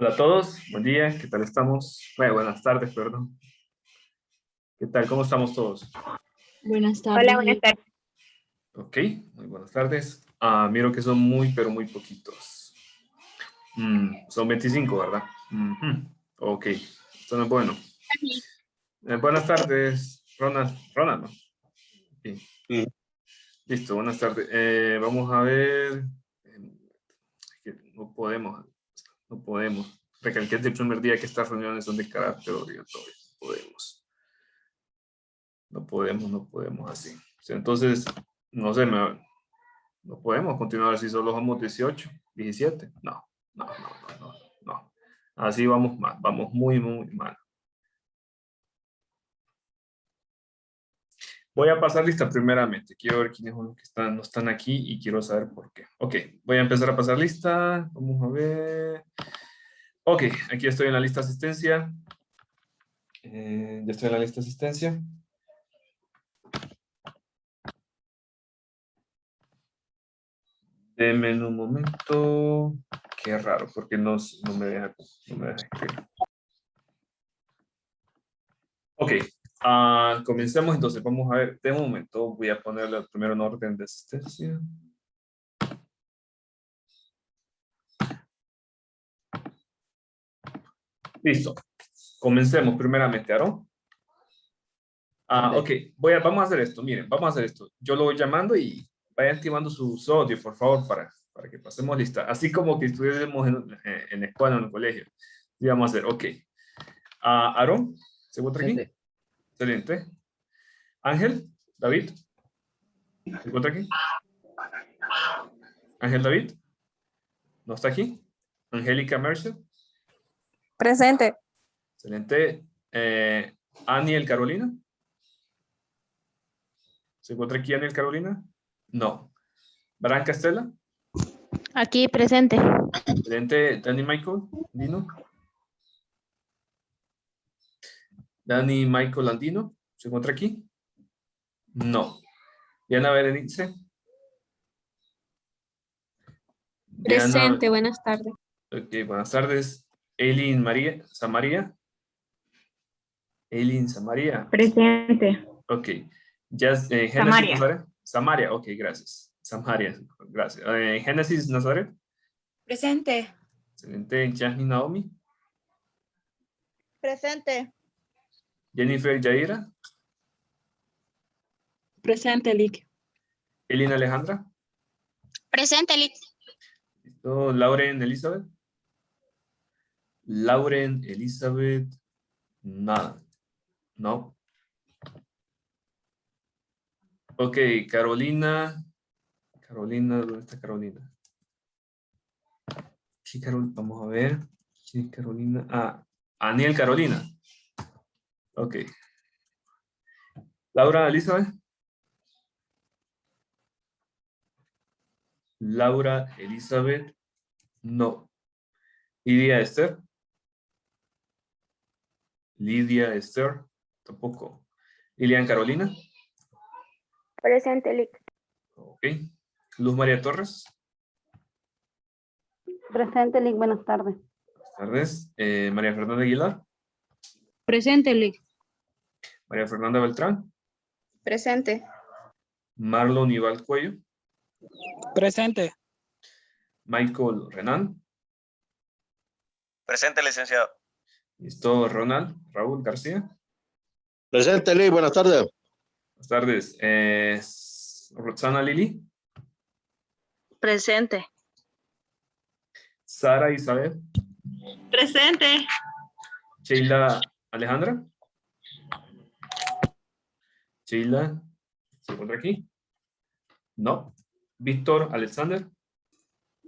Hola a todos, buen día, ¿qué tal estamos? Bueno, buenas tardes, perdón. ¿Qué tal? ¿Cómo estamos todos? Buenas Hola, tardes. buenas tardes. Ok, muy buenas tardes. Miro que son muy, pero muy poquitos. Son 25, ¿verdad? Ujú. Ok, esto no es bueno. Buenas tardes, Ronald. Ronald, ¿no? Ok. Sí. Listo, buenas tardes. Vamos a ver. No podemos, no podemos. Recalqué desde el primer día que estas reuniones son de carácter obligatorio. Podemos. No podemos así. O sea, entonces, no sé, no podemos continuar así, solo somos 18, 17. No. Así vamos mal, vamos muy, muy mal. Voy a pasar lista primeramente. Quiero ver quiénes son los que no están aquí y quiero saber por qué. Ok, voy a empezar a pasar lista. Vamos a ver. Ok, aquí estoy en la lista de asistencia. Ya estoy en la lista de asistencia. Denme un momento. Qué raro, porque no me deja escribir. Ok, comencemos entonces. Vamos a ver, de momento voy a ponerle primero en orden de asistencia. Listo. Comencemos primeramente, Aaron. Ok, vamos a hacer esto. Miren, vamos a hacer esto. Yo lo voy llamando y vaya activando su audio, por favor, para que pasemos lista. Así como que estuviéramos en la escuela o en el colegio. Y vamos a hacer, ok. Aaron, ¿se encuentra aquí? Excelente. Ángel, David, ¿se encuentra aquí? Ángel David, ¿no está aquí? Angélica Mercer. Presente. Excelente. Aniel Carolina. ¿Se encuentra aquí Aniel Carolina? No. Branca Estela. Aquí presente. Excelente. Danny Michael Andino. Danny Michael Andino. ¿Se encuentra aquí? No. Diana Berenice. Presente, buenas tardes. Ok, buenas tardes. Eileen María Samaria. Eileen Samaria. Presente. Ok. Génesis Samaria. Nazaret. Samaria, ok, gracias. Samaria, gracias. Génesis Nazaret. Presente. Excelente. Jasmine Naomi. Presente. Jennifer Yaira. Presente, Lick. Elina Alejandra. Presente, Lick. Listo. Lauren Elizabeth. Lauren Elizabeth. Nada. No. Ok, Carolina. Carolina, ¿dónde está Carolina? Sí, Carol, vamos a ver. Sí, Carolina. Aniel Carolina. Ok. Laura Elizabeth. Laura Elizabeth. No. Lidia Esther. Lidia Esther. Tampoco. Lilian Carolina. Presente, Lick. Ok. Luz María Torres. Presente, Lick. Buenas tardes. Buenas tardes. María Fernanda Aguilar. Presente, Lick. María Fernanda Beltrán. Presente. Marlon Ival Cuello. Presente. Michael Renan. Presente, licenciado. Listo, Ronald Raúl García. Presente, Lee. Buenas tardes. Buenas tardes. Roxana Lili. Presente. Sara Isabel. Presente. Sheila Alejandra. Sheila, ¿se encuentra aquí? No. Víctor Alexander.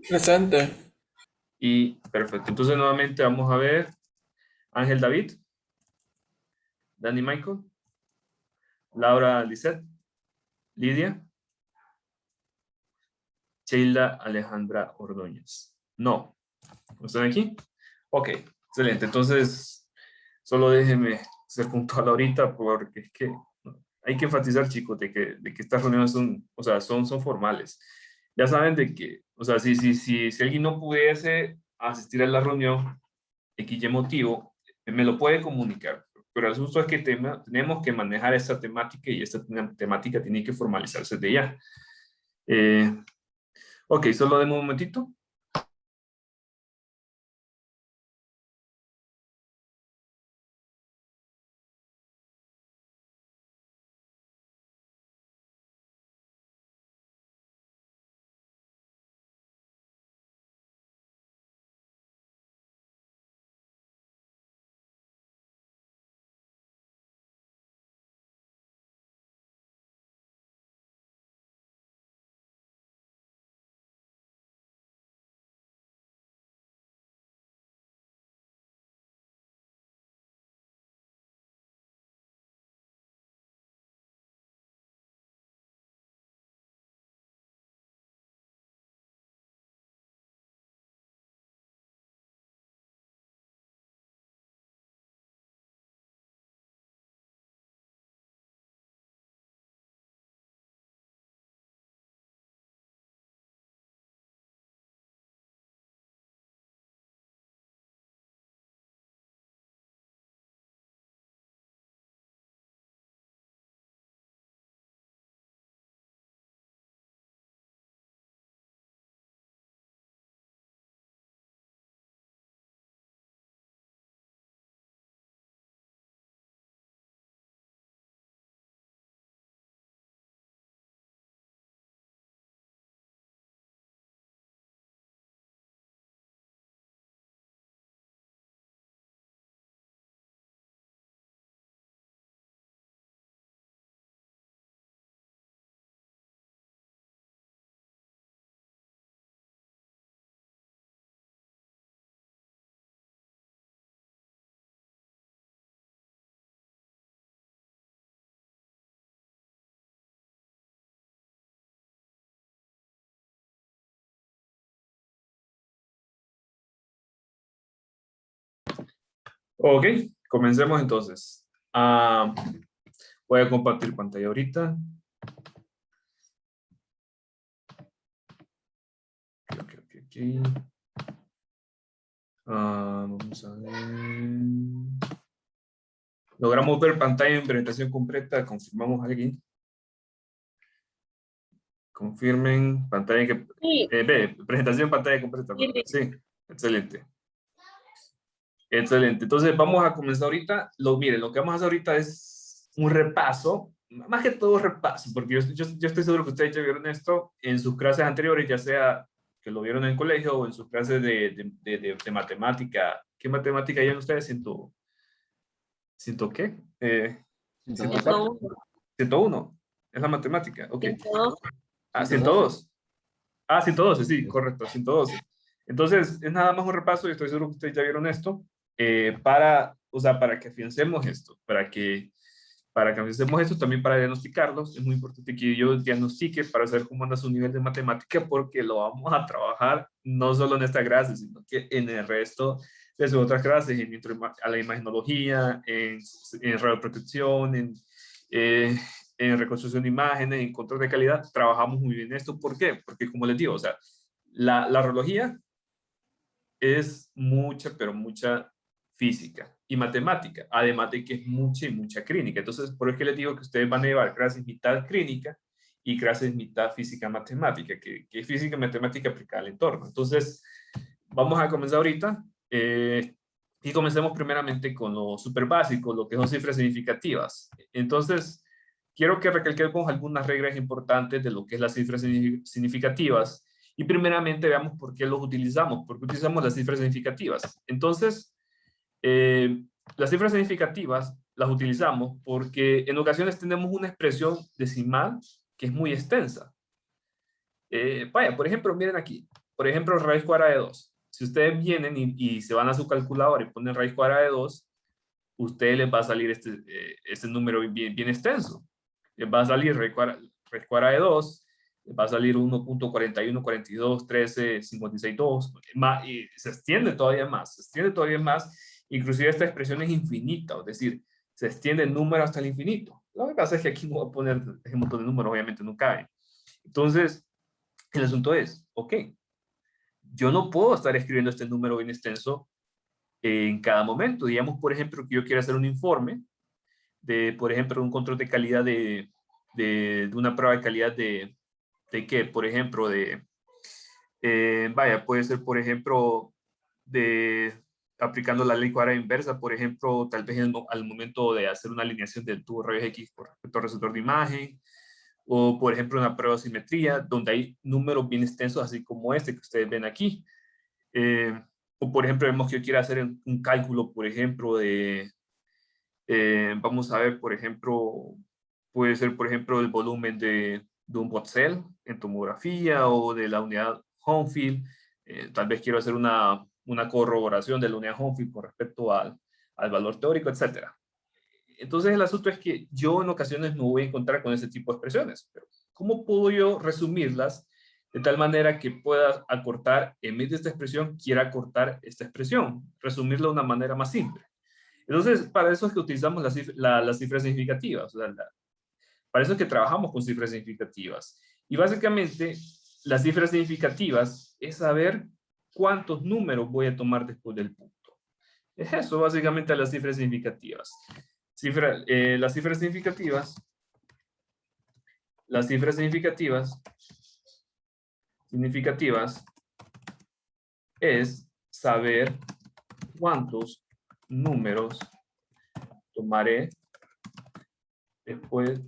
Presente. Y perfecto. Entonces nuevamente vamos a ver. Ángel David. Danny Michael. Laura Lisette. Lidia. Sheila Alejandra Ordóñez. No. ¿No están aquí? Ok, excelente. Entonces, solo déjenme ser puntual ahorita porque es que hay que enfatizar, chicos, de que estas reuniones son, o sea, son formales. Ya saben de que, o sea, si alguien no pudiese asistir a la reunión, XY motivo, me lo puede comunicar. Pero el asunto es que tenemos que manejar esta temática y esta temática tiene que formalizarse de ya. Ok, solo demos un momentito. Ok, comencemos entonces. Voy a compartir pantalla ahorita. Ok. Vamos a ver. Logramos ver pantalla en presentación completa. Confirmamos a alguien. Confirmen pantalla que Sí. presentación pantalla completa. Sí, excelente. Excelente. Entonces vamos a comenzar ahorita. Miren, lo que vamos a hacer ahorita es un repaso, más que todo repaso, porque yo estoy seguro que ustedes ya vieron esto en sus clases anteriores, ya sea que lo vieron en el colegio o en sus clases de matemática. ¿Qué matemática llevan ustedes? ¿Ciento qué? 104. 101. Es la matemática. Ok. 102. 102. 112, sí, correcto, 112. Entonces, es nada más un repaso y estoy seguro que ustedes ya vieron esto, para que afiancemos esto, para que afiancemos esto también para diagnosticarlos. Es muy importante que yo diagnostique para saber cómo anda su nivel de matemática, porque lo vamos a trabajar no solo en esta clase, sino que en el resto de sus otras clases, a la imagenología, en radioprotección, en reconstrucción de imágenes, en control de calidad, trabajamos muy bien esto. ¿Por qué? Porque como les digo, o sea, la radiología es mucha, pero mucha física y matemática, además de que es mucha y mucha clínica. Entonces, por eso que les digo que ustedes van a llevar clases mitad clínica y clases mitad física matemática, que es física y matemática aplicada al entorno. Entonces, vamos a comenzar ahorita. Y comencemos primeramente con lo súper básico, lo que son cifras significativas. Entonces, quiero que recalquemos algunas reglas importantes de lo que es las cifras significativas. Y primeramente veamos por qué los utilizamos, por qué utilizamos las cifras significativas. Entonces, las cifras significativas las utilizamos porque en ocasiones tenemos una expresión decimal que es muy extensa. Vaya, por ejemplo, miren aquí. Por ejemplo, raíz cuadrada de 2. Si ustedes vienen y se van a su calculadora y ponen raíz cuadrada de 2, ustedes les va a salir este número bien extenso. Les va a salir raíz cuadrada de 2, les va a salir 1.41, 42, 13, 56, 2, y se extiende todavía más, inclusive esta expresión es infinita, es decir, se extiende el número hasta el infinito. Lo que pasa es que aquí no voy a poner ese montón de números, obviamente no cabe. Entonces, el asunto es, ok, yo no puedo estar escribiendo este número bien extenso en cada momento. Digamos, por ejemplo, que yo quiero hacer un informe de, por ejemplo, un control de calidad de una prueba de calidad de qué, por ejemplo, vaya, puede ser, por ejemplo, aplicando la ley cuadrada inversa, por ejemplo, tal vez al momento de hacer una alineación del tubo rayos X con respecto al receptor de imagen, o por ejemplo una prueba de simetría, donde hay números bien extensos, así como este que ustedes ven aquí. O por ejemplo, vemos que yo quiero hacer un cálculo, por ejemplo, vamos a ver, por ejemplo, puede ser, por ejemplo, el volumen de un Bot-Cell en tomografía o de la unidad Homefield. Tal vez quiero hacer una corroboración de la unidad Homefield con respecto al valor teórico, etc. Entonces el asunto es que yo en ocasiones me voy a encontrar con ese tipo de expresiones. Pero ¿cómo puedo yo resumirlas de tal manera que pueda acortar, en vez de esta expresión, quiera acortar esta expresión? Resumirla de una manera más simple. Entonces, para eso es que utilizamos las cifras significativas. O sea, para eso es que trabajamos con cifras significativas. Y básicamente, las cifras significativas es saber cuántos números voy a tomar después del punto. Es eso, básicamente, las cifras significativas. Las cifras significativas es saber cuántos números tomaré después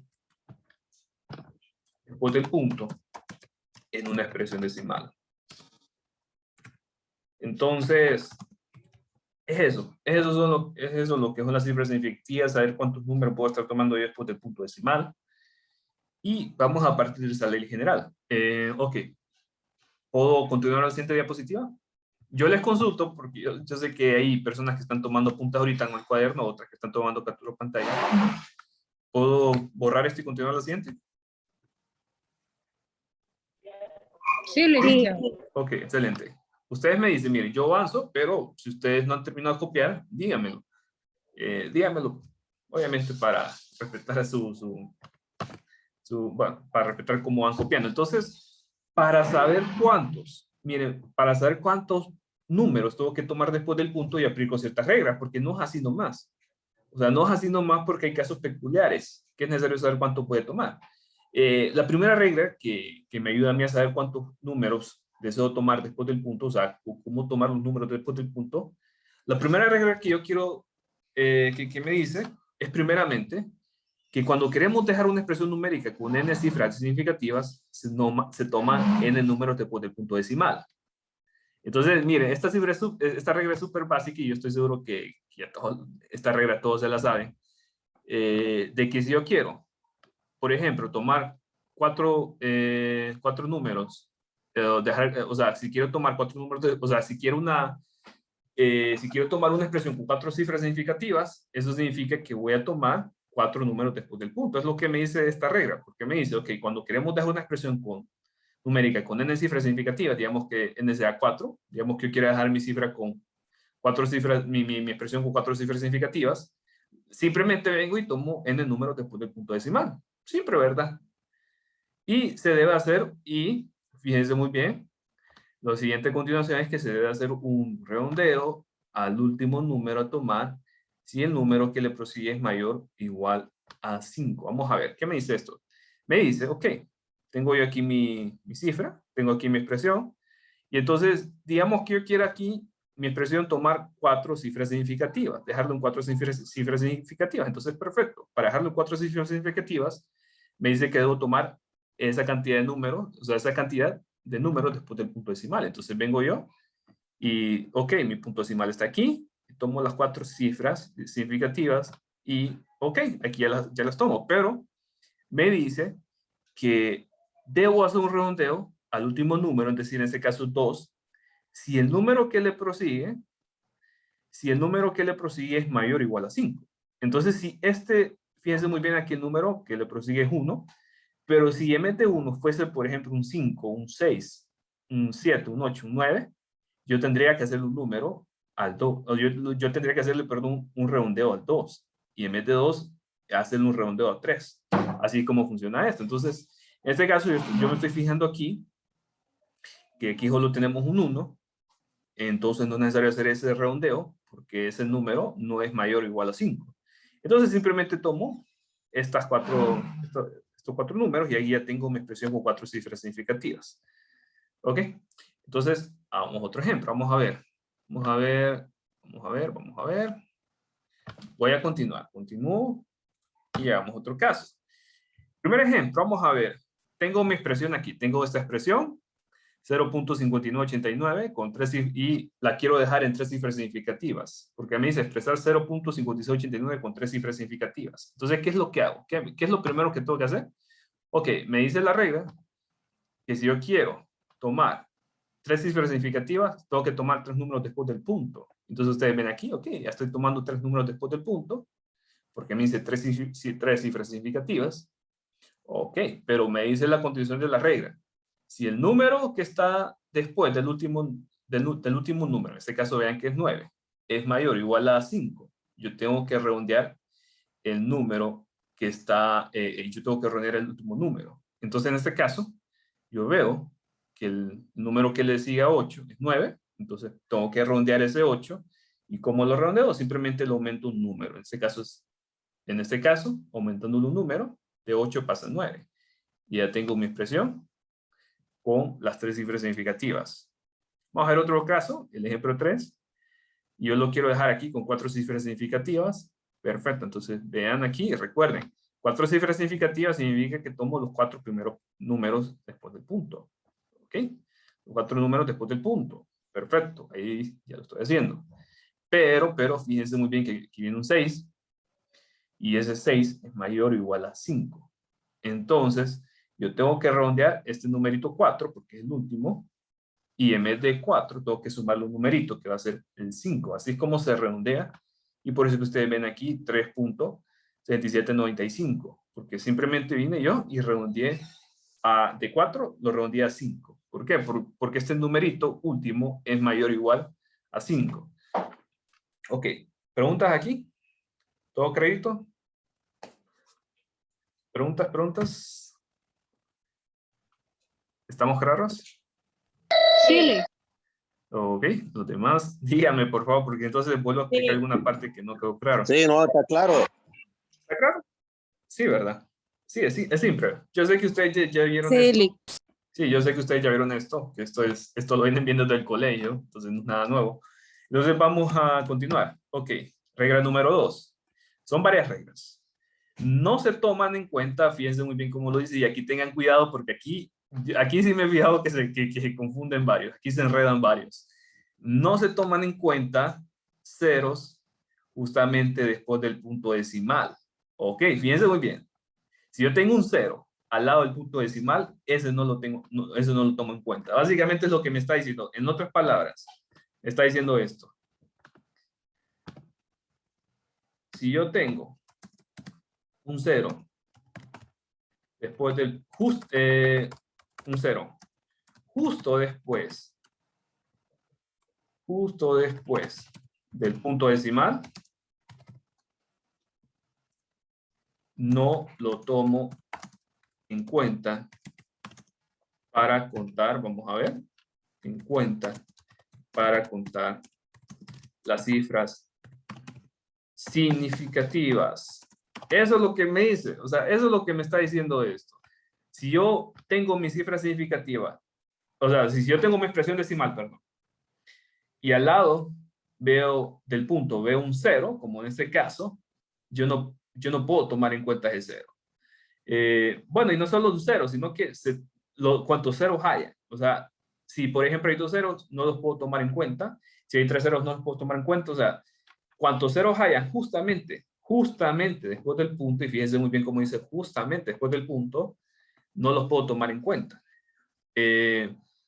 del punto en una expresión decimal. Entonces, es eso lo que son las cifras significativas, saber cuántos números puedo estar tomando yo después del punto decimal. Y vamos a partir de esa ley general. Ok. ¿Puedo continuar a la siguiente diapositiva? Yo les consulto, porque yo sé que hay personas que están tomando apuntes ahorita en el cuaderno, otras que están tomando captura de pantalla. ¿Puedo borrar esto y continuar a la siguiente? Sí, licenciado. Ok, excelente. Ustedes me dicen, miren, yo avanzo, pero si ustedes no han terminado de copiar, díganmelo. Díganmelo, obviamente para respetar bueno, para respetar cómo van copiando. Entonces, para saber cuántos, miren, para saber cuántos números tengo que tomar después del punto y aplico ciertas reglas, porque no es así nomás. O sea, no es así nomás porque hay casos peculiares que es necesario saber cuánto puede tomar. La primera regla que me ayuda a mí a saber cuántos números deseo tomar después del punto, o sea, cómo tomar los números después del punto, la primera regla que yo quiero que me dice es primeramente que cuando queremos dejar una expresión numérica con n cifras significativas, se toma n números después del punto decimal. Entonces, miren, esta regla es súper básica y yo estoy seguro que esta regla todos se la saben, de que si yo quiero, por ejemplo, tomar cuatro números, o sea, si quiero tomar cuatro números, o sea, si quiero tomar una expresión con 4 cifras significativas, eso significa que voy a tomar 4 números después del punto. Es lo que me dice esta regla, porque me dice, ok, cuando queremos dejar una expresión numérica con n cifras significativas, digamos que n sea 4, digamos que yo quiero dejar mi cifra con 4 cifras, mi expresión con 4 cifras significativas, simplemente vengo y tomo n números después del punto decimal. Siempre, ¿verdad? Y se debe hacer, y fíjense muy bien, lo siguiente a continuación es que se debe hacer un redondeo al último número a tomar si el número que le prosigue es mayor o igual a 5. Vamos a ver, ¿qué me dice esto? Me dice, ok, tengo yo aquí mi cifra, tengo aquí mi expresión, y entonces, digamos que yo quiero aquí mi expresión tomar 4 cifras significativas, dejarlo en 4 cifras significativas. Entonces, perfecto. Para dejarlo en 4 cifras significativas, me dice que debo tomar esa cantidad de números, o sea, esa cantidad de números después del punto decimal. Entonces vengo yo y, ok, mi punto decimal está aquí, tomo las 4 cifras significativas y, ok, aquí ya las tomo, pero me dice que debo hacer un redondeo al último número, es decir, en este caso 2, si el número que le prosigue es mayor o igual a 5. Entonces, si fíjense muy bien aquí el número que le prosigue es 1, pero si en vez de 1 fuese, por ejemplo, un 5, un 6, un 7, un 8, un 9, yo tendría que hacerle un número al 2, o yo tendría que hacerle, perdón, un redondeo al 2, y en vez de 2, hacerle un redondeo a 3. Así como funciona esto. Entonces, en este caso, yo me estoy fijando aquí, que aquí solo tenemos un 1, entonces no es necesario hacer ese redondeo porque ese número no es mayor o igual a 5. Entonces simplemente tomo estos cuatro números y ahí ya tengo mi expresión con 4 cifras significativas. ¿Ok? Entonces, hagamos otro ejemplo. Vamos a ver. Voy a continuar. Continúo y hagamos otro caso. Primer ejemplo, vamos a ver. Tengo mi expresión aquí. Tengo esta expresión, 0.5989 con 3 y la quiero dejar en 3 cifras significativas, porque a mí dice expresar 0.5689 con 3 cifras significativas. Entonces, ¿qué es lo que hago? ¿Qué es lo primero que tengo que hacer? Ok, me dice la regla que si yo quiero tomar 3 cifras significativas, tengo que tomar 3 números después del punto. Entonces ustedes ven aquí, ok, ya estoy tomando 3 números después del punto, porque me dice 3 cifras significativas. Ok, pero me dice la continuación de la regla. Si el número que está después del último número, en este caso vean que es 9, es mayor o igual a 5, yo tengo que redondear el número que está, yo tengo que redondear el último número. Entonces en este caso, yo veo que el número que le sigue a 8 es 9, entonces tengo que redondear ese 8, y como lo redondeo, simplemente le aumento un número. En este caso, aumentándole un número, de 8 pasa a 9. Y ya tengo mi expresión con las 3 cifras significativas. Vamos a ver otro caso, el ejemplo 3. Yo lo quiero dejar aquí con 4 cifras significativas. Perfecto, entonces vean aquí, recuerden, 4 cifras significativas significa que tomo los 4 primeros números después del punto. ¿Ok? Los 4 números después del punto. Perfecto, ahí ya lo estoy haciendo. Pero fíjense muy bien que aquí viene un 6. Y ese 6 es mayor o igual a 5. Entonces, yo tengo que redondear este numerito 4, porque es el último, y en vez de 4, tengo que sumarle un numerito, que va a ser el 5. Así es como se redondea, y por eso que ustedes ven aquí 3.7795, porque simplemente vine yo y redondeé de 4, lo redondeé a 5. ¿Por qué? Porque este numerito último es mayor o igual a 5. Ok, ¿preguntas aquí? ¿Todo crédito? ¿Preguntas? ¿Estamos claros? Sí. Ok, los demás, díganme por favor, porque entonces vuelvo a explicar alguna parte que no quedó claro. Sí, no, está claro. ¿Está claro? Sí, ¿verdad? Sí, es simple. Yo sé que ustedes ya vieron Sí, esto. Lick. Sí, yo sé que ustedes ya vieron esto, que esto lo vienen viendo desde el colegio, entonces no es nada nuevo. Entonces vamos a continuar. Ok, regla número 2. Son varias reglas. No se toman en cuenta, fíjense muy bien cómo lo dice, y aquí tengan cuidado porque aquí sí me he fijado que se confunden varios, aquí se enredan varios. No se toman en cuenta ceros justamente después del punto decimal. Ok, fíjense muy bien. Si yo tengo un 0 al lado del punto decimal, ese no lo tomo en cuenta. Básicamente es lo que me está diciendo. En otras palabras, me está diciendo esto. Si yo tengo un 0 después del un 0 justo después del punto decimal, no lo tomo en cuenta para contar, vamos a ver, en cuenta para contar las cifras significativas. Eso es lo que me dice, o sea, eso es lo que me está diciendo esto. Si yo tengo mi cifra significativa, o sea, si yo tengo mi expresión decimal, perdón, y al lado veo del punto, veo un 0, como en este caso, yo no puedo tomar en cuenta ese 0. Bueno, y no solo un 0, sino que cuántos ceros haya. O sea, si por ejemplo hay 2 ceros, no los puedo tomar en cuenta. Si hay 3 ceros, no los puedo tomar en cuenta. O sea, cuántos ceros haya justamente después del punto, y fíjense muy bien cómo dice justamente después del punto, no los puedo tomar en cuenta.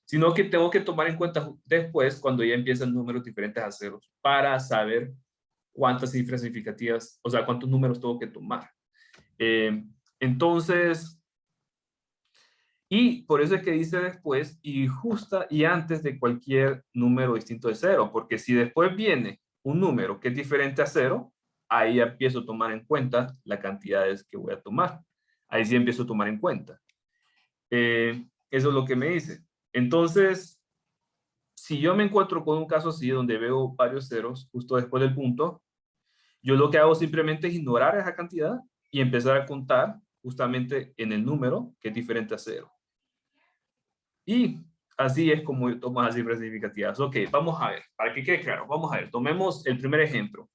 Sino que tengo que tomar en cuenta después cuando ya empiezan números diferentes a ceros para saber cuántas cifras significativas, o sea, cuántos números tengo que tomar. Entonces, y por eso es que dice después y antes de cualquier número distinto de 0, porque si después viene un número que es diferente a 0, ahí empiezo a tomar en cuenta las cantidades que voy a tomar. Ahí sí empiezo a tomar en cuenta. Eso es lo que me dice. Entonces, si yo me encuentro con un caso así donde veo varios ceros justo después del punto, yo lo que hago simplemente es ignorar esa cantidad y empezar a contar justamente en el número que es diferente a 0. Y así es como yo tomo las cifras significativas. Ok, vamos a ver, para que quede claro, vamos a ver, tomemos el primer ejemplo.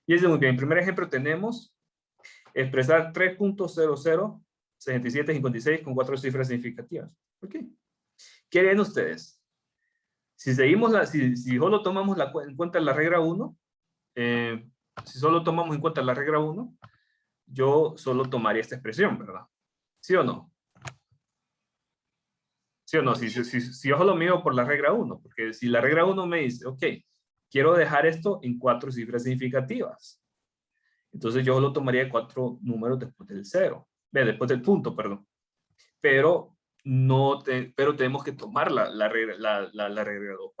Y es muy bien, en el primer ejemplo tenemos expresar 3.006756 con 4 cifras significativas. Ok. ¿Qué harían ustedes? Si seguimos si solo tomamos en cuenta la regla 1, si solo tomamos en cuenta la regla 1, yo solo tomaría esta expresión, ¿verdad? ¿Sí o no? ¿Sí o no? Si yo solo mido por la regla 1, porque si la regla 1 me dice, ok, quiero dejar esto en 4 cifras significativas. Entonces yo solo tomaría 4 números después del 0. Después del punto, perdón. Pero tenemos que tomar la regla 2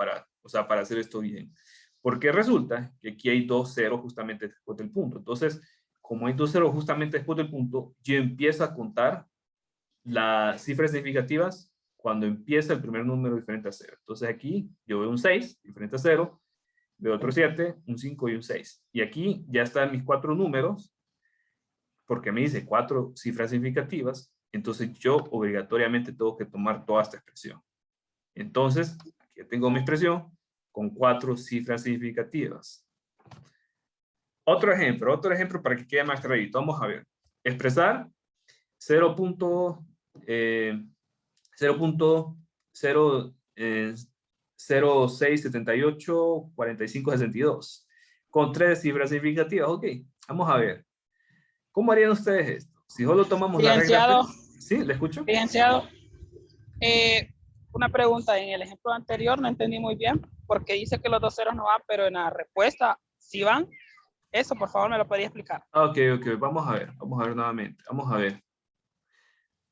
para hacer esto bien. Porque resulta que aquí hay 2 ceros justamente después del punto. Entonces, como hay 2 ceros justamente después del punto, yo empiezo a contar las cifras significativas cuando empieza el primer número diferente a 0. Entonces aquí yo veo un 6 diferente a 0, veo otro 7, un 5 y un 6. Y aquí ya están mis 4 números, porque me dice 4 cifras significativas, entonces yo obligatoriamente tengo que tomar toda esta expresión. Entonces, aquí tengo mi expresión con 4 cifras significativas. Otro ejemplo para que quede más clarito. Vamos a ver. Expresar 0.06784562 con 3 cifras significativas. Ok, vamos a ver. ¿Cómo harían ustedes esto? Si solo tomamos la regla 3. ¿Sí? ¿Le escucho? Licenciado, una pregunta. En el ejemplo anterior no entendí muy bien porque dice que los 2 ceros no van, pero en la respuesta sí van. Eso, por favor, me lo podría explicar. Ok. Vamos a ver nuevamente. Vamos a ver.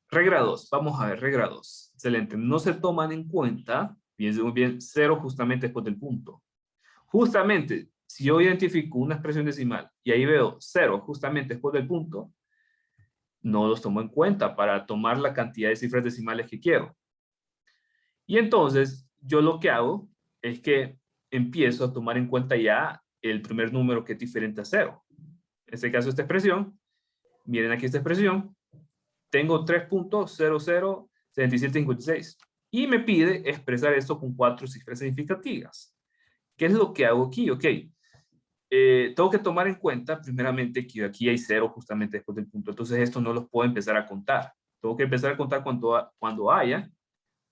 Regla 2. Vamos a ver, regla 2. Excelente. No se toman en cuenta, fíjense muy bien, 0 justamente después del punto. Justamente, si yo identifico una expresión decimal y ahí veo 0 justamente después del punto, no los tomo en cuenta para tomar la cantidad de cifras decimales que quiero. Y entonces, yo lo que hago es que empiezo a tomar en cuenta ya el primer número que es diferente a 0. En este caso, esta expresión, miren aquí esta expresión, tengo 3.007756 y me pide expresar esto con 4 cifras significativas. ¿Qué es lo que hago aquí? Ok. Tengo que tomar en cuenta, primeramente, que aquí hay 0 justamente después del punto. Entonces, esto no los puedo empezar a contar. Tengo que empezar a contar cuando haya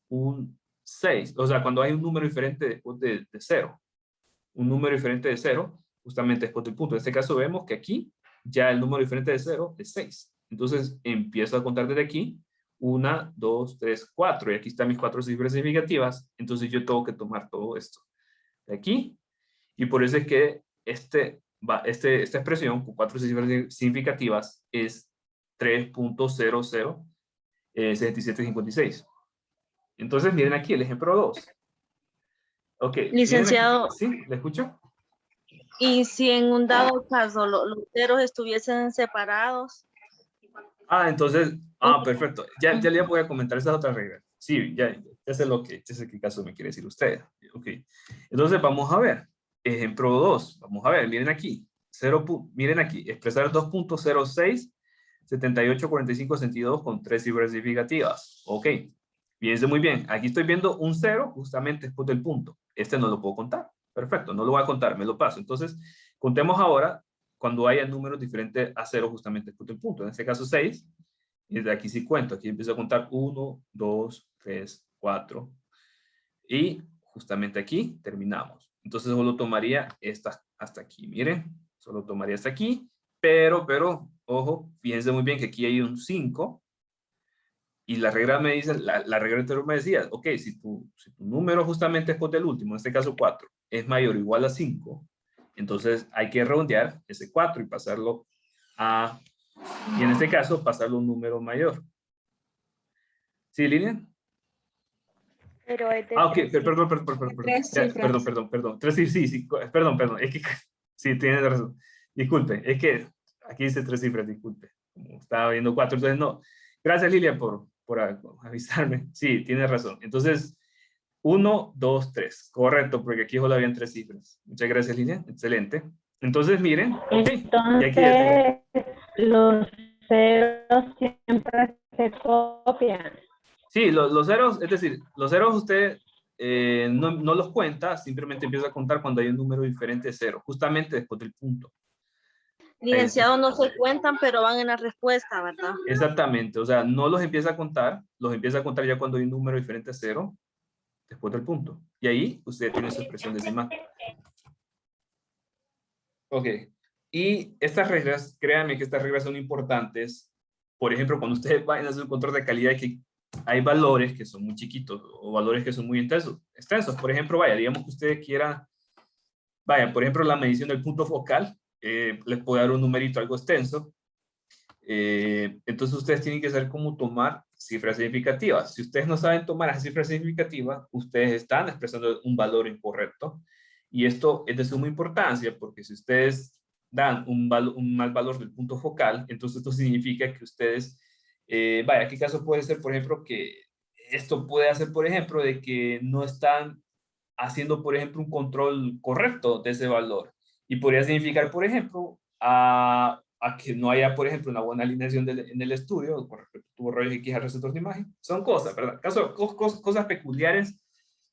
un 6. O sea, cuando hay un número diferente después de 0. Un número diferente de 0, justamente después del punto. En este caso, vemos que aquí ya el número diferente de 0 es 6. Entonces, empiezo a contar desde aquí. 1, 2, 3, 4. Y aquí están mis 4 cifras significativas. Entonces, yo tengo que tomar todo esto de aquí. Y por eso es que esta expresión con 4 cifras significativas es 3.007756. Entonces, miren aquí el ejemplo 2. Ok. Licenciado. ¿Sí? ¿Le escucho? Y si en un dado caso los ceros estuviesen separados. Entonces, perfecto. Ya le voy a comentar esa otra regla. Sí, ya sé qué caso me quiere decir usted. Ok. Entonces, vamos a ver. Ejemplo 2. Vamos a ver, miren aquí. Miren aquí, expresar 2.06784562 con 3 cifras significativas. Ok. Fíjense muy bien. Aquí estoy viendo un 0 justamente después del punto. Este no lo puedo contar. Perfecto, no lo voy a contar, me lo paso. Entonces, contemos ahora cuando haya números diferentes a 0 justamente después del punto. En este caso 6. Y desde aquí sí cuento. Aquí empiezo a contar 1, 2, 3, 4. Y justamente aquí terminamos. Entonces solo tomaría esta hasta aquí. Miren, solo tomaría hasta aquí. Pero, ojo, fíjense muy bien que aquí hay un 5. Y la regla me dice, la regla anterior me decía, ok, si tu número justamente después del último, en este caso 4, es mayor o igual a 5, entonces hay que redondear ese 4 y pasarlo a, y en este caso pasarlo a un número mayor. ¿Sí, Lilian? Pero es de Ok, perdón. Perdón. Sí, perdón. Es que, sí, tienes razón. Disculpe, es que aquí dice 3 cifras, disculpe. Como estaba viendo 4, entonces no. Gracias, Lilian, por avisarme. Sí, tienes razón. Entonces, 1, 2, 3. Correcto, porque aquí solo habían 3 cifras. Muchas gracias, Lilia. Excelente. Entonces, miren. Okay. Y aquí ya Los ceros siempre se copian. sí, los ceros, es decir, los ceros usted no los cuenta, simplemente empieza a contar cuando hay un número diferente de cero, justamente después del punto. Licenciado, no se cuentan, pero van en la respuesta, ¿verdad? Exactamente, o sea, no los empieza a contar, los empieza a contar ya cuando hay un número diferente a cero, después del punto. Y ahí usted tiene su expresión decimal. Ok, y estas reglas, créanme que estas reglas son importantes. Por ejemplo, cuando ustedes vayan a hacer un control de calidad, que hay valores que son muy chiquitos o valores que son muy extensos. Por ejemplo, vaya, digamos que usted quiera, vaya, por ejemplo, la medición del punto focal, les puede dar un numerito algo extenso. Entonces ustedes tienen que saber cómo tomar cifras significativas. Si ustedes no saben tomar esas cifras significativas, ustedes están expresando un valor incorrecto. Y esto es de suma importancia porque si ustedes dan un mal valor del punto focal, entonces esto significa que ustedes, vaya, ¿qué caso puede ser, por ejemplo, que esto puede hacer, por ejemplo, de que no están haciendo, por ejemplo, un control correcto de ese valor? Y podría significar, por ejemplo, a que no haya, por ejemplo, una buena alineación en el estudio con respecto a tu rayos X al receptor de imagen. Son cosas, ¿verdad? Cosas peculiares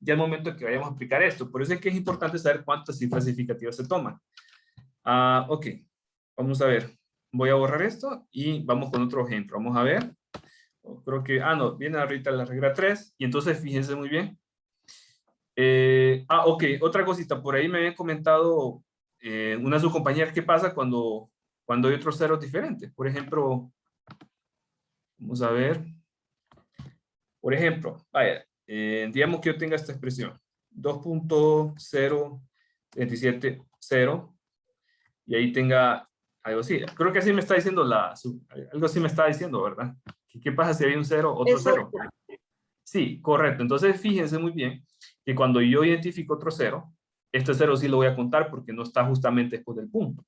ya al momento que vayamos a aplicar esto. Por eso es que es importante saber cuántas cifras significativas se toman. Ok, vamos a ver. Voy a borrar esto y vamos con otro ejemplo. Vamos a ver. Creo que, no, viene ahorita la regla 3. Y entonces fíjense muy bien. Ok, otra cosita. Por ahí me habían comentado una de sus compañeras qué pasa cuando hay otros ceros diferentes. Por ejemplo, vamos a ver. Por ejemplo, vaya, digamos que yo tenga esta expresión. 2.027.0 y ahí tenga algo así. Creo que así me está diciendo algo así me está diciendo, ¿verdad? ¿Qué pasa si hay un cero, otro cero? Sí, correcto. Entonces, fíjense muy bien que cuando yo identifico otro cero, este cero sí lo voy a contar porque no está justamente después del punto.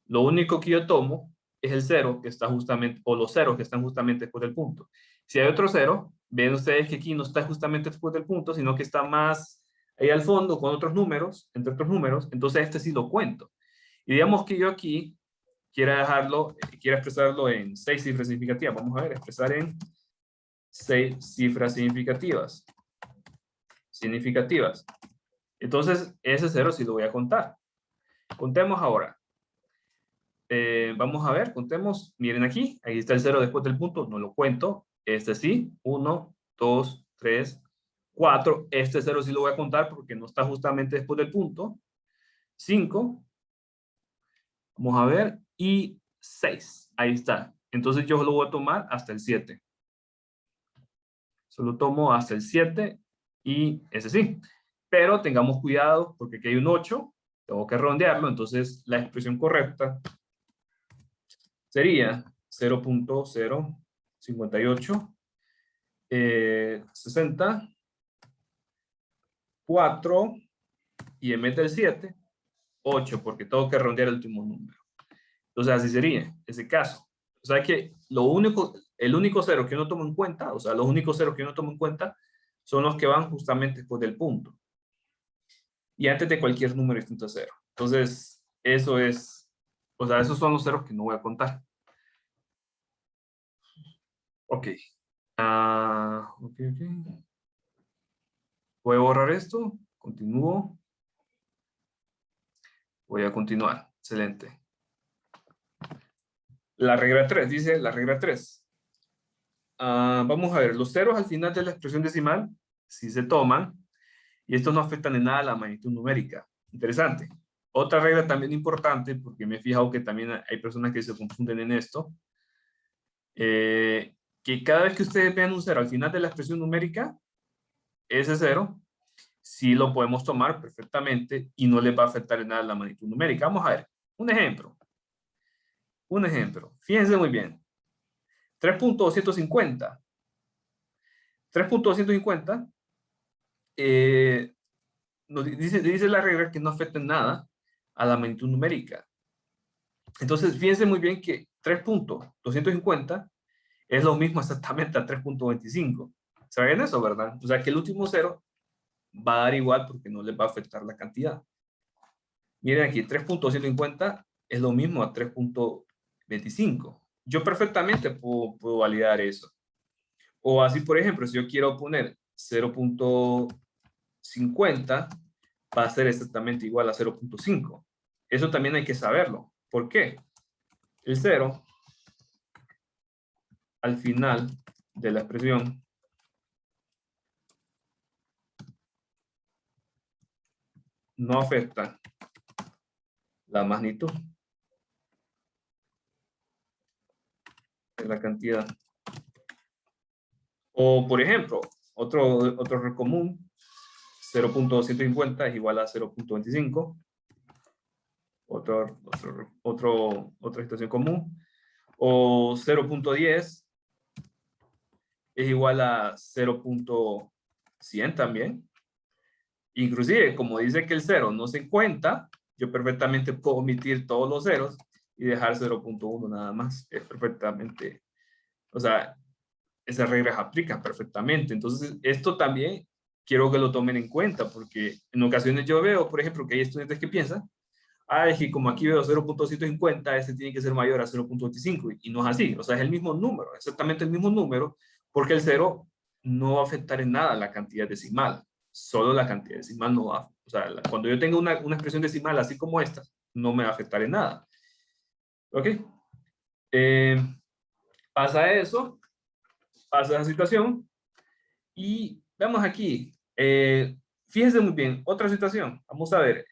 Lo único que yo tomo es el cero que está justamente, o los ceros que están justamente después del punto. Si hay otro cero, ven ustedes que aquí no está justamente después del punto, sino que está más ahí al fondo con otros números, entre otros números, entonces este sí lo cuento. Y digamos que yo aquí quiera expresarlo en 6 cifras significativas. Vamos a ver, expresar en 6 cifras significativas. Entonces, ese cero sí lo voy a contar. Contemos ahora. Vamos a ver, contemos. Miren aquí, ahí está el cero después del punto, no lo cuento. Este sí, 1, 2, 3, 4. Este cero sí lo voy a contar porque no está justamente después del punto. 5. Vamos a ver. Y 6. Ahí está. Entonces yo lo voy a tomar hasta el 7. Solo tomo hasta el 7 y ese sí. Pero tengamos cuidado porque aquí hay un 8. Tengo que redondearlo. Entonces la expresión correcta sería 0.058 60 4 y en vez del 7 8 porque tengo que redondear el último número. Entonces así sería ese caso. O sea que el único cero que uno toma en cuenta, o sea, los únicos ceros que uno toma en cuenta son los que van justamente después del punto. Y antes de cualquier número distinto a cero. Entonces, eso es, o sea, esos son los ceros que no voy a contar. Ok. Ok. Voy a borrar esto. Continúo. Voy a continuar. Excelente. La regla 3, dice la regla 3. Vamos a ver, los ceros al final de la expresión decimal, si se toman, y estos no afectan en nada a la magnitud numérica. Interesante. Otra regla también importante, porque me he fijado que también hay personas que se confunden en esto, que cada vez que ustedes vean un cero al final de la expresión numérica, ese cero, sí lo podemos tomar perfectamente y no les va a afectar en nada la magnitud numérica. Vamos a ver, un ejemplo. Fíjense muy bien. 3.250. 3.250 dice la regla que no afecta en nada a la magnitud numérica. Entonces, fíjense muy bien que 3.250 es lo mismo exactamente a 3.25. ¿Saben eso, verdad? O sea, que el último cero va a dar igual porque no les va a afectar la cantidad. Miren aquí, 3.150 es lo mismo a 3.25. Yo perfectamente puedo validar eso. O así, por ejemplo, si yo quiero poner 0.50, va a ser exactamente igual a 0.5. Eso también hay que saberlo. ¿Por qué? El 0 al final de la expresión no afecta la magnitud de la cantidad. O, por ejemplo, otro error común, 0.250 es igual a 0.25. Otra situación común. O 0.10 es igual a 0.100 también. Inclusive, como dice que el 0 no se cuenta, yo perfectamente puedo omitir todos los ceros y dejar 0.1 nada más. Es perfectamente, o sea, esas reglas aplican perfectamente. Entonces, esto también quiero que lo tomen en cuenta, porque en ocasiones yo veo, por ejemplo, que hay estudiantes que piensan, es que como aquí veo 0.150, ese tiene que ser mayor a 0.25, y no es así. O sea, es el mismo número, exactamente el mismo número, porque el 0 no va a afectar en nada la cantidad decimal. Solo la cantidad decimal no va, o sea, cuando yo tenga una expresión decimal así como esta, no me va a afectar en nada. ¿Ok? Pasa eso, pasa esa situación, y veamos aquí. Fíjense muy bien, otra situación. Vamos a ver.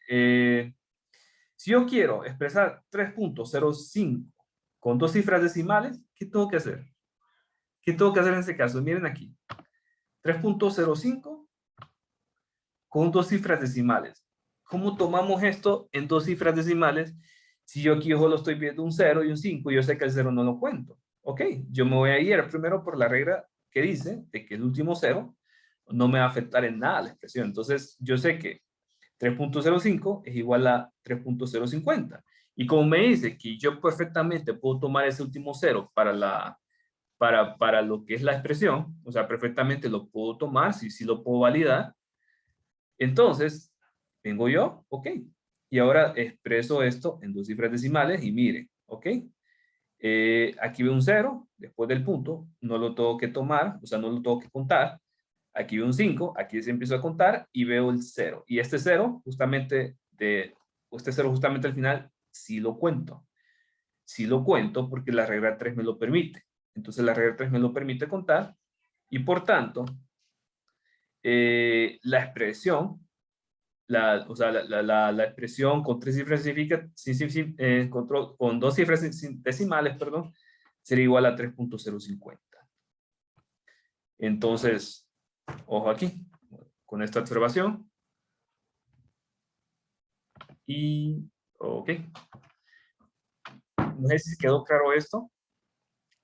Si yo quiero expresar 3.05 con dos cifras decimales, ¿qué tengo que hacer? ¿Qué tengo que hacer en este caso? Miren aquí. 3.05 con dos cifras decimales. ¿Cómo tomamos esto en dos cifras decimales? Si yo aquí solo estoy viendo un 0 y un 5, yo sé que el 0 no lo cuento. Ok, yo me voy a ir primero por la regla que dice de que el último 0 no me va a afectar en nada la expresión. Entonces, yo sé que 3.05 es igual a 3.050. Y como me dice que yo perfectamente puedo tomar ese último 0 para lo que es la expresión, o sea, perfectamente lo puedo tomar, si lo puedo validar, entonces, vengo yo, ok, y ahora expreso esto en dos cifras decimales y mire, ok, aquí veo un 0, después del punto, no lo tengo que tomar, o sea, no lo tengo que contar. Aquí veo un 5, aquí se empiezo a contar y veo el 0. Y este 0, justamente al final, sí lo cuento. Sí lo cuento porque la regla 3 me lo permite. Entonces la regla 3 me lo permite contar y por tanto, la expresión, la expresión con tres cifras con dos cifras decimales, perdón, sería igual a 3.050. Entonces, ojo aquí, con esta observación. Y, ok. No sé si quedó claro esto.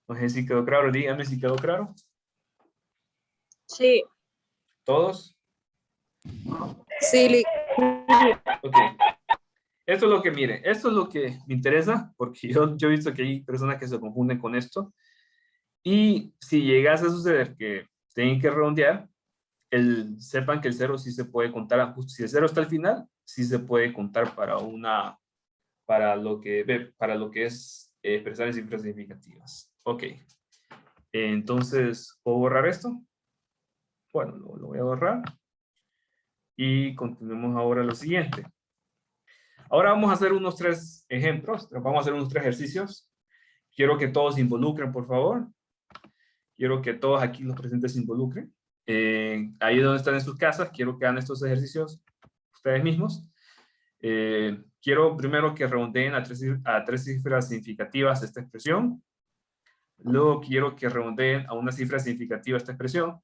No sé si quedó claro, díganme si quedó claro. Sí. ¿Todos? Sí, Ok. Esto es lo que, mire, esto es lo que me interesa, porque yo he visto que hay personas que se confunden con esto. Y si llegase a suceder que tienen que redondear, sepan que el 0 sí se puede contar, justo si el 0 está al final, sí se puede contar para lo que es expresar en cifras significativas. Ok. Entonces, ¿puedo borrar esto? Bueno, lo voy a borrar. Y continuemos ahora lo siguiente. Ahora vamos a hacer unos 3 ejemplos. Vamos a hacer unos 3 ejercicios. Quiero que todos se involucren, por favor. Quiero que todos aquí los presentes se involucren. Ahí donde están en sus casas, quiero que hagan estos ejercicios ustedes mismos. Quiero primero que redondeen a tres cifras significativas esta expresión. Luego quiero que redondeen a una cifra significativa esta expresión.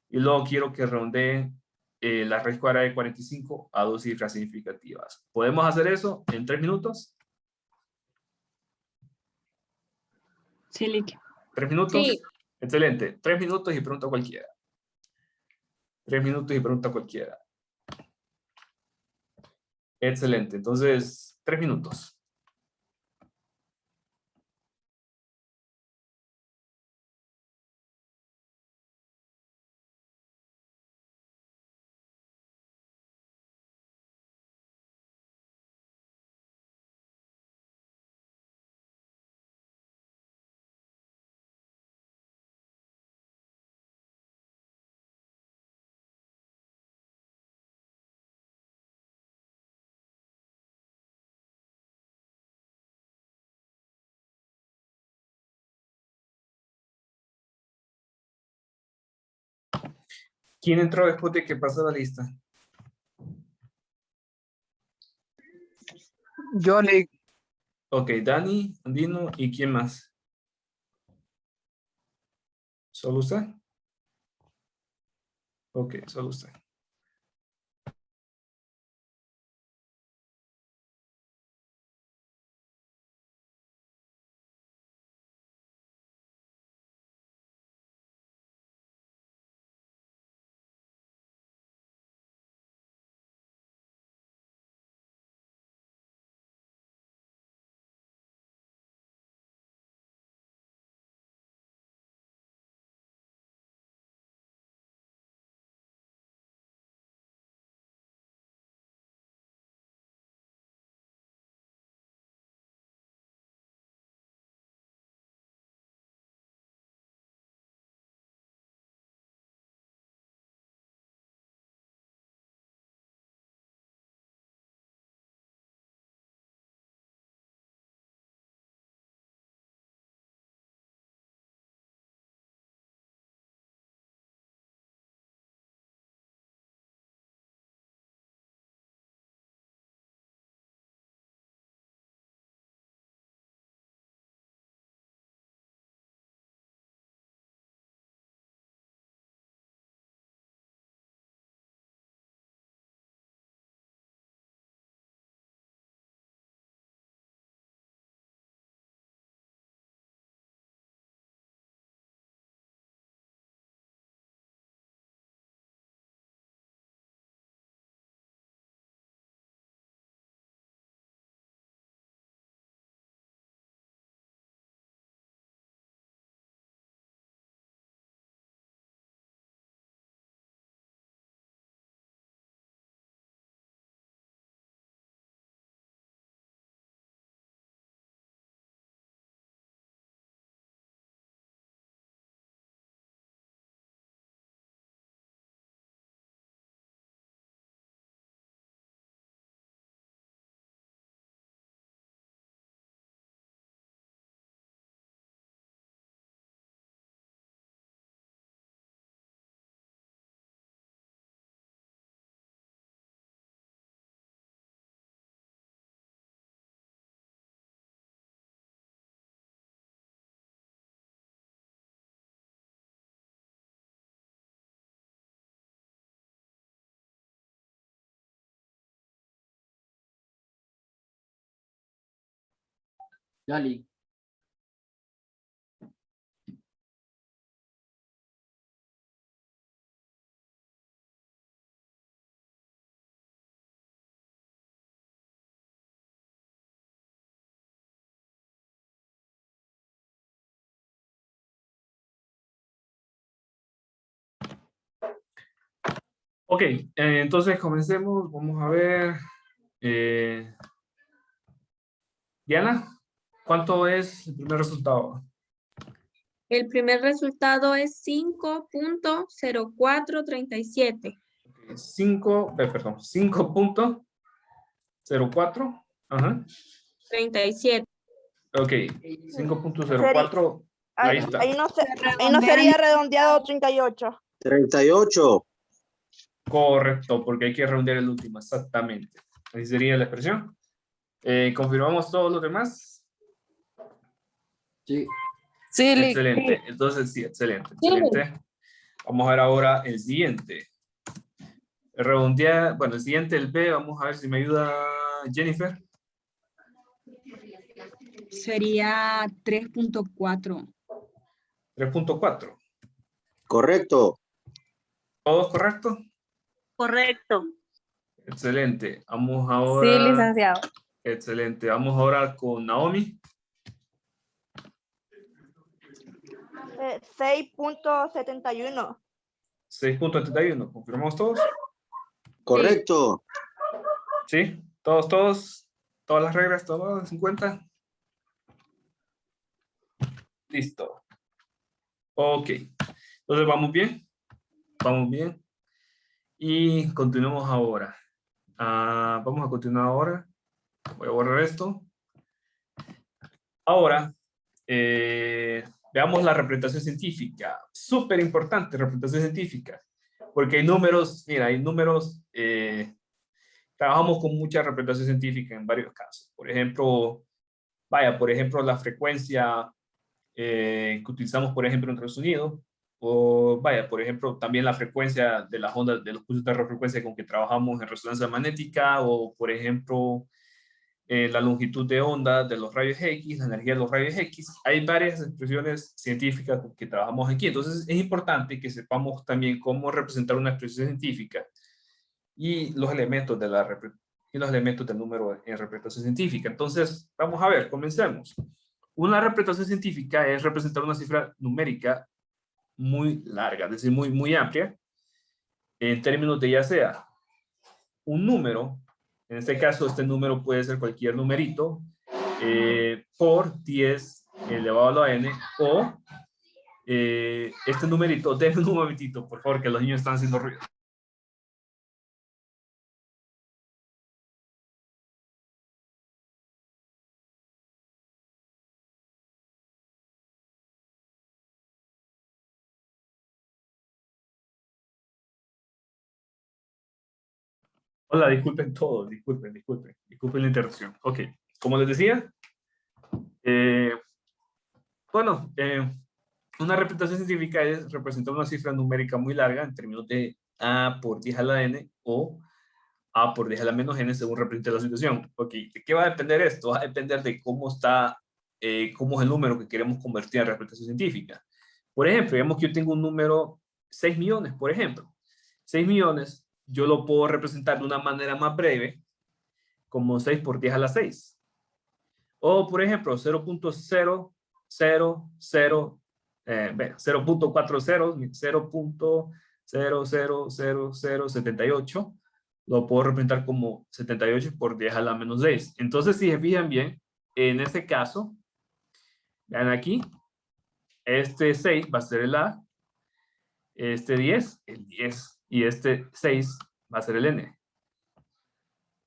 Y luego quiero que redondeen la raíz cuadrada de 45 a dos cifras significativas. ¿Podemos hacer eso en 3 minutos? Sí, Lick. 3 minutos. Sí. Excelente. 3 minutos y pregunta cualquiera. 3 minutos y pregunta cualquiera. Excelente. Entonces, 3 minutos. ¿Quién entró después de que pasó la lista? Yo, Lick. Ok, Dani, Andino, ¿y quién más? ¿Solo usted? Ok, solo usted. Dale. Ok, entonces comencemos. Vamos a ver. Diana, ¿cuánto es el primer resultado? El primer resultado es 5.0437. 5.04. Ajá. 37. Ok, 5.04. Ahí está. Ahí no sería redondeado 38. 38. Correcto, porque hay que redondear el último, exactamente. Así sería la expresión. ¿Confirmamos todos los demás? Sí. Sí, Lick. Excelente, entonces sí, excelente, excelente. Vamos a ver ahora el siguiente. Redondear, bueno, el siguiente, el B, vamos a ver si me ayuda Jennifer. Sería 3.4. 3.4. Correcto. ¿Todos correctos? Correcto. Excelente. Vamos ahora. Sí, licenciado. Excelente. Vamos ahora con Naomi. 6.71. 6.71. ¿Confirmamos todos? Correcto. ¿Sí? ¿Todos? ¿Todas las reglas tomadas en cuenta? Listo. Ok. Entonces, ¿vamos bien? Vamos bien. Y continuamos ahora. Vamos a continuar ahora. Voy a borrar esto. Ahora, veamos la representación científica. Súper importante, representación científica. Porque hay números, mira, hay números, trabajamos con mucha representación científica en varios casos. Por ejemplo, por ejemplo, la frecuencia que utilizamos, por ejemplo, en Estados Unidos, o por ejemplo, también la frecuencia de las ondas, de los pulsos de radiofrecuencia con que trabajamos en resonancia magnética, o por ejemplo, la longitud de onda de los rayos X, la energía de los rayos X. Hay varias expresiones científicas con que trabajamos aquí. Entonces, es importante que sepamos también cómo representar una expresión científica y los elementos de los elementos del número en representación científica. Entonces, vamos a ver, comencemos. Una representación científica es representar una cifra numérica muy larga, es decir, muy amplia, en términos de ya sea un número, en este caso este número puede ser cualquier numerito, por 10 elevado a la n, o este numerito, denme un momentito, por favor, que los niños están haciendo ruido. Hola, disculpen todos, disculpen la interrupción. Ok, como les decía, una representación científica es representar una cifra numérica muy larga en términos de a por 10 a la n o a por 10 a la menos n según represente la situación. Ok, ¿de qué va a depender esto? Va a depender de cómo está, cómo es el número que queremos convertir en representación científica. Por ejemplo, digamos que yo tengo un número 6 millones, por ejemplo. 6 millones, yo lo puedo representar de una manera más breve, como 6 por 10 a la 6. O, por ejemplo, 0.000, 0.0000078, lo puedo representar como 78 por 10 a la menos 6. Entonces, si se fijan bien, en este caso, vean aquí, este 6 va a ser el A, este 10, el 10, y este 6 va a ser el N.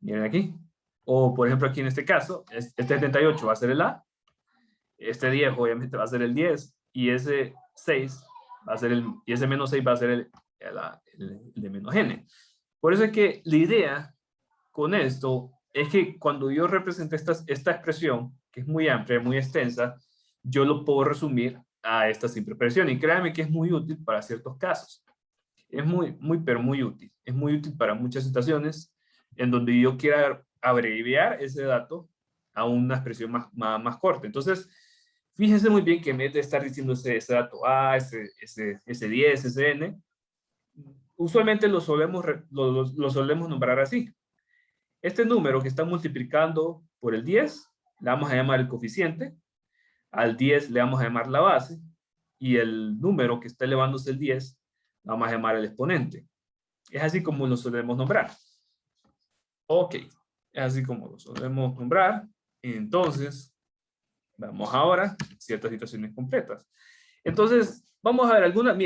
Miren aquí. O, por ejemplo, aquí en este caso, este 78 va a ser el A, este 10 obviamente va a ser el 10, y ese 6 va a ser y ese menos 6 va a ser el de menos N. Por eso es que la idea con esto es que cuando yo represente esta expresión, que es muy amplia, muy extensa, yo lo puedo resumir a esta simple expresión. Y créanme que es muy útil para ciertos casos. Es pero muy útil. Es muy útil para muchas situaciones en donde yo quiera abreviar ese dato a una expresión más corta. Entonces, fíjense muy bien que en vez de estar diciendo ese dato A, ese 10, ese N, usualmente lo solemos nombrar así. Este número que está multiplicando por el 10, le vamos a llamar el coeficiente, al 10 le vamos a llamar la base, y el número que está elevándose el 10, le vamos a llamar el exponente. Es así como lo solemos nombrar. Ok, es así como lo solemos nombrar. Entonces, vamos ahora a ciertas situaciones completas. Entonces, vamos a ver algunas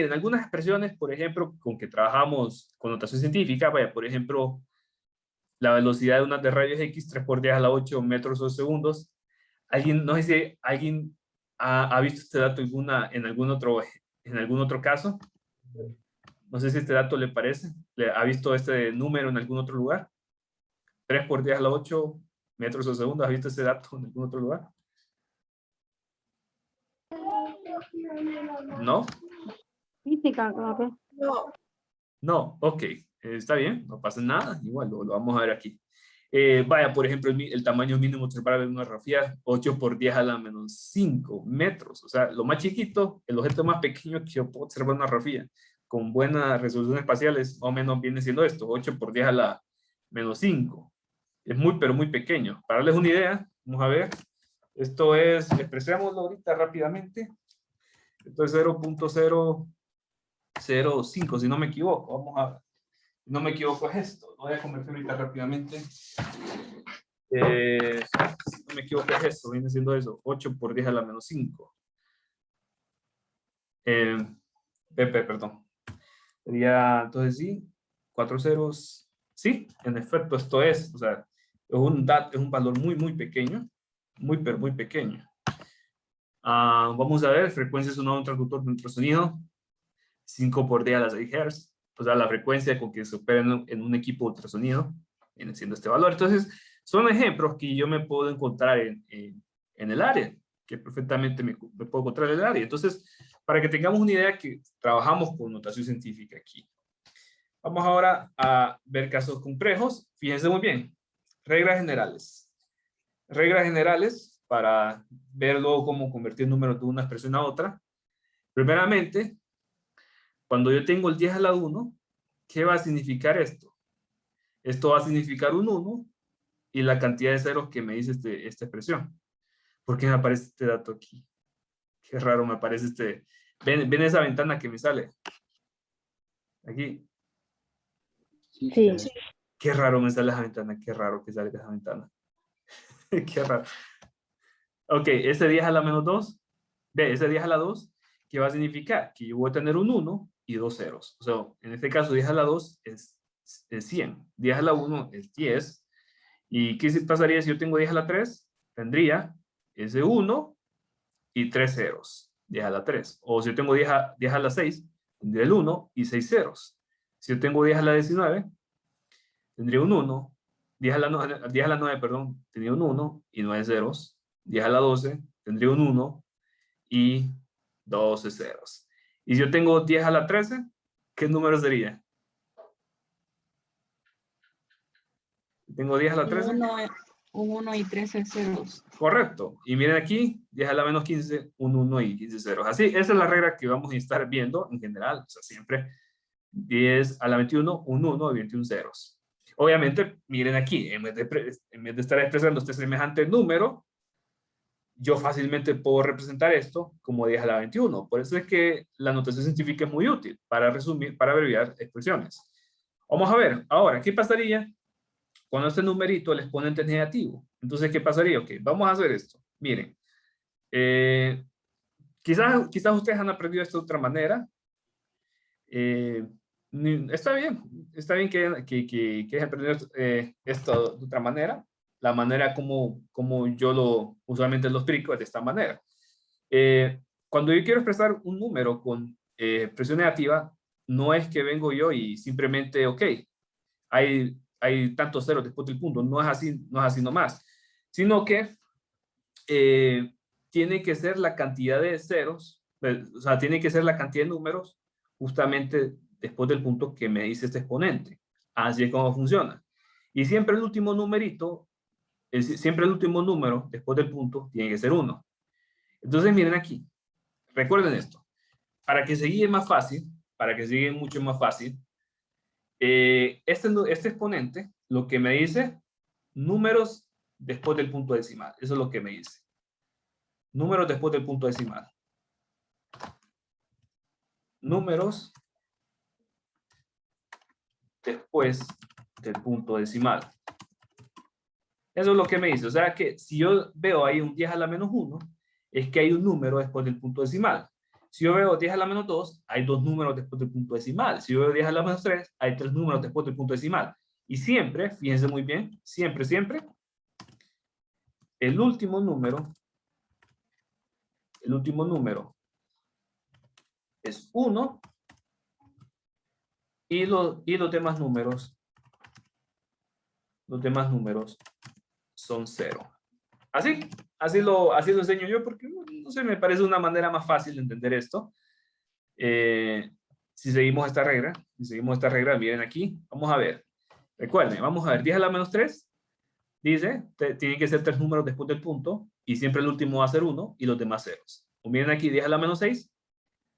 expresiones, por ejemplo, con que trabajamos con notación científica. Por ejemplo, la velocidad de una de rayos X, 3 por 10 a la 8 metros o segundos. No sé si alguien ha visto este dato en algún otro caso. No sé si este dato le parece. ¿Ha visto este número en algún otro lugar? 3 por 10 a la 8 metros o segundos. ¿Ha visto ese dato en algún otro lugar? ¿No? Física, creo que. No, ok. Está bien, no pasa nada. Igual lo vamos a ver aquí. Por ejemplo, el tamaño mínimo observable de una radiografía, 8 por 10 a la menos 5 metros. O sea, lo más chiquito, el objeto más pequeño que yo puedo observar en una radiografía con buena resolución espacial es más o menos viene siendo esto, 8 por 10 a la menos 5. Es pero muy pequeño. Para darles una idea, vamos a ver. Esto es, expresémoslo ahorita rápidamente. Esto es 0.005, si no me equivoco. Vamos a ver. Si no me equivoco es esto. Lo voy a convertir ahorita rápidamente. Si no me equivoco es esto. Viene siendo eso. 8 por 10 a la menos 5. Perdón. Sería, entonces sí, 4 ceros. Sí, en efecto esto es. O sea, es un valor muy pequeño. Pero muy pequeño. Vamos a ver, frecuencia sonora de un transductor de ultrasonido. 5 por 10 a la 6 Hz. o sea, la frecuencia con que se opera en un equipo de ultrasonido, viene siendo este valor. Entonces, son ejemplos que yo me puedo encontrar en el área, que perfectamente me puedo encontrar en el área. Entonces, para que tengamos una idea que trabajamos con notación científica aquí. Vamos ahora a ver casos complejos. Fíjense muy bien. Reglas generales. Reglas generales para ver luego cómo convertir números de una expresión a otra. Primeramente, cuando yo tengo el 10 a la 1, ¿qué va a significar esto? Esto va a significar un 1 y la cantidad de ceros que me dice esta expresión. ¿Por qué me aparece este dato aquí? Qué raro me aparece este. ¿Ven esa ventana que me sale? Aquí. Sí. Qué raro me sale esa ventana. Qué raro que sale esa ventana. Qué raro. Ok, ese 10 a la menos 2. Ve, ese 10 a la 2. ¿Qué va a significar? Que yo voy a tener un 1 y 2 ceros. O sea, en este caso 10 a la 2 es 100. 10 a la 1 es 10. ¿Y qué pasaría si yo tengo 10 a la 3? Tendría ese 1 y 3 ceros. 10 a la 3. O si yo tengo 10 a la 6, tendría el 1 y 6 ceros. Si yo tengo 10 a la 19, tendría un 1. 10 a la 9, perdón, tendría un 1 y 9 ceros. 10 a la 12, tendría un 1 y 12 ceros. Y si yo tengo 10 a la 13, ¿qué número sería? Tengo 10 a la 13. Un 1 y 13 ceros. Correcto. Y miren aquí, 10 a la menos 15, un 1 y 15 ceros. Así, esa es la regla que vamos a estar viendo en general. O sea, siempre 10 a la 21, un 1 y 21 ceros. Obviamente, miren aquí, en vez de estar expresando este semejante número, yo fácilmente puedo representar esto como 10 a la 21. Por eso es que la notación científica es muy útil para resumir, para abreviar expresiones. Vamos a ver, ahora, ¿qué pasaría cuando este numerito, el exponente es negativo? Entonces, ¿qué pasaría? Ok, vamos a hacer esto. Miren, quizás ustedes han aprendido esto de otra manera. Está bien que hayan aprendido esto de otra manera. La manera como yo usualmente lo explico es de esta manera. Cuando yo quiero expresar un número con expresión negativa, no es que vengo yo y simplemente, ok, hay tantos ceros después del punto. No es así nomás. Sino que tiene que ser la cantidad de ceros, o sea, tiene que ser la cantidad de números justamente después del punto que me dice este exponente. Así es como funciona. Y siempre el último numerito, siempre el último número después del punto tiene que ser 1. Entonces miren aquí, recuerden esto. Para que se guíe más fácil, para que se guíe mucho más fácil, este exponente lo que me dice, números después del punto decimal. Eso es lo que me dice. Números después del punto decimal. Números después del punto decimal. Eso es lo que me dice. O sea que si yo veo ahí un 10 a la menos 1, es que hay un número después del punto decimal. Si yo veo 10 a la menos 2, hay 2 números después del punto decimal. Si yo veo 10 a la menos 3, hay 3 números después del punto decimal. Y siempre, fíjense muy bien, siempre, el último número es 1 y los demás números son 0. Así lo enseño yo porque, no sé, me parece una manera más fácil de entender esto. Si seguimos esta regla, miren aquí, vamos a ver. Recuerden, vamos a ver, 10 a la menos 3, dice, tienen que ser 3 números después del punto, y siempre el último va a ser 1, y los demás ceros. O miren aquí, 10 a la menos 6,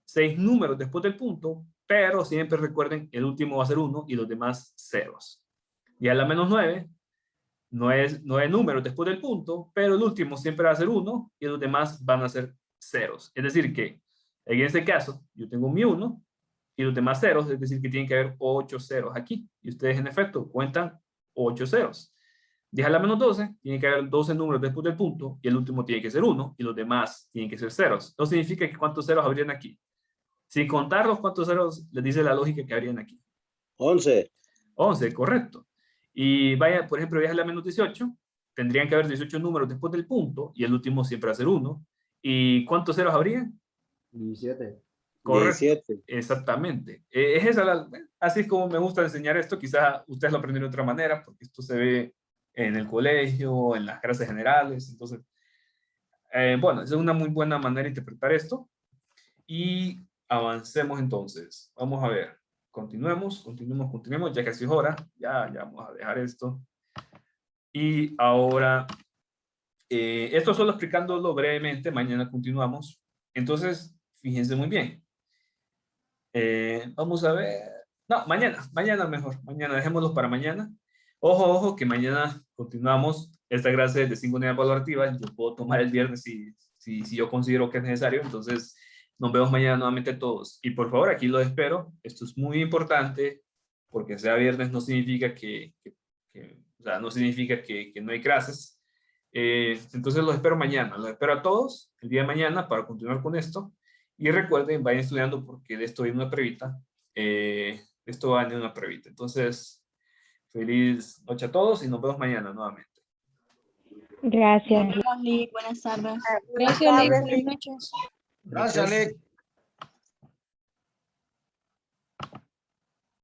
6 números después del punto, pero siempre recuerden, el último va a ser 1, y los demás ceros. 10 a la menos 9, no es números después del punto, pero el último siempre va a ser 1, y los demás van a ser ceros. Es decir que, en este caso, yo tengo mi 1, y los demás ceros, es decir que tienen que haber 8 ceros aquí. Y ustedes en efecto cuentan 8 ceros. 10 a la menos 12, tiene que haber 12 números después del punto, y el último tiene que ser 1, y los demás tienen que ser ceros. Eso significa que cuántos ceros habrían aquí. Sin contarlos, cuántos ceros les dice la lógica que habrían aquí. 11. 11, correcto. Y vaya, por ejemplo, 10 a la menos 18, tendrían que haber 18 números después del punto, y el último siempre va a ser 1. ¿Y cuántos ceros habrían? 17. Correcto. 17. Exactamente. Es esa así es como me gusta enseñar esto. Quizás ustedes lo aprenden de otra manera, porque esto se ve en el colegio, en las clases generales. Entonces, bueno, es una muy buena manera de interpretar esto. Y avancemos entonces. Vamos a ver. Continuemos, ya casi es hora. Ya vamos a dejar esto. Y ahora, esto solo explicándolo brevemente, mañana continuamos. Entonces, fíjense muy bien. Vamos a ver. No, mañana mejor. Mañana, dejémoslo para mañana. Ojo, que mañana continuamos esta clase de 5 unidades valorativas. Yo puedo tomar el viernes si yo considero que es necesario. Entonces, nos vemos mañana nuevamente todos. Y por favor, aquí los espero. Esto es muy importante, porque sea viernes no significa o sea, no significa que no hay clases. Entonces los espero mañana. Los espero a todos el día de mañana para continuar con esto. Y recuerden, vayan estudiando porque de esto viene una previta. Esto va a venir una previta. Entonces, feliz noche a todos y nos vemos mañana nuevamente. Gracias. Buenas tardes. Gracias, Lick. Gracias, Lick.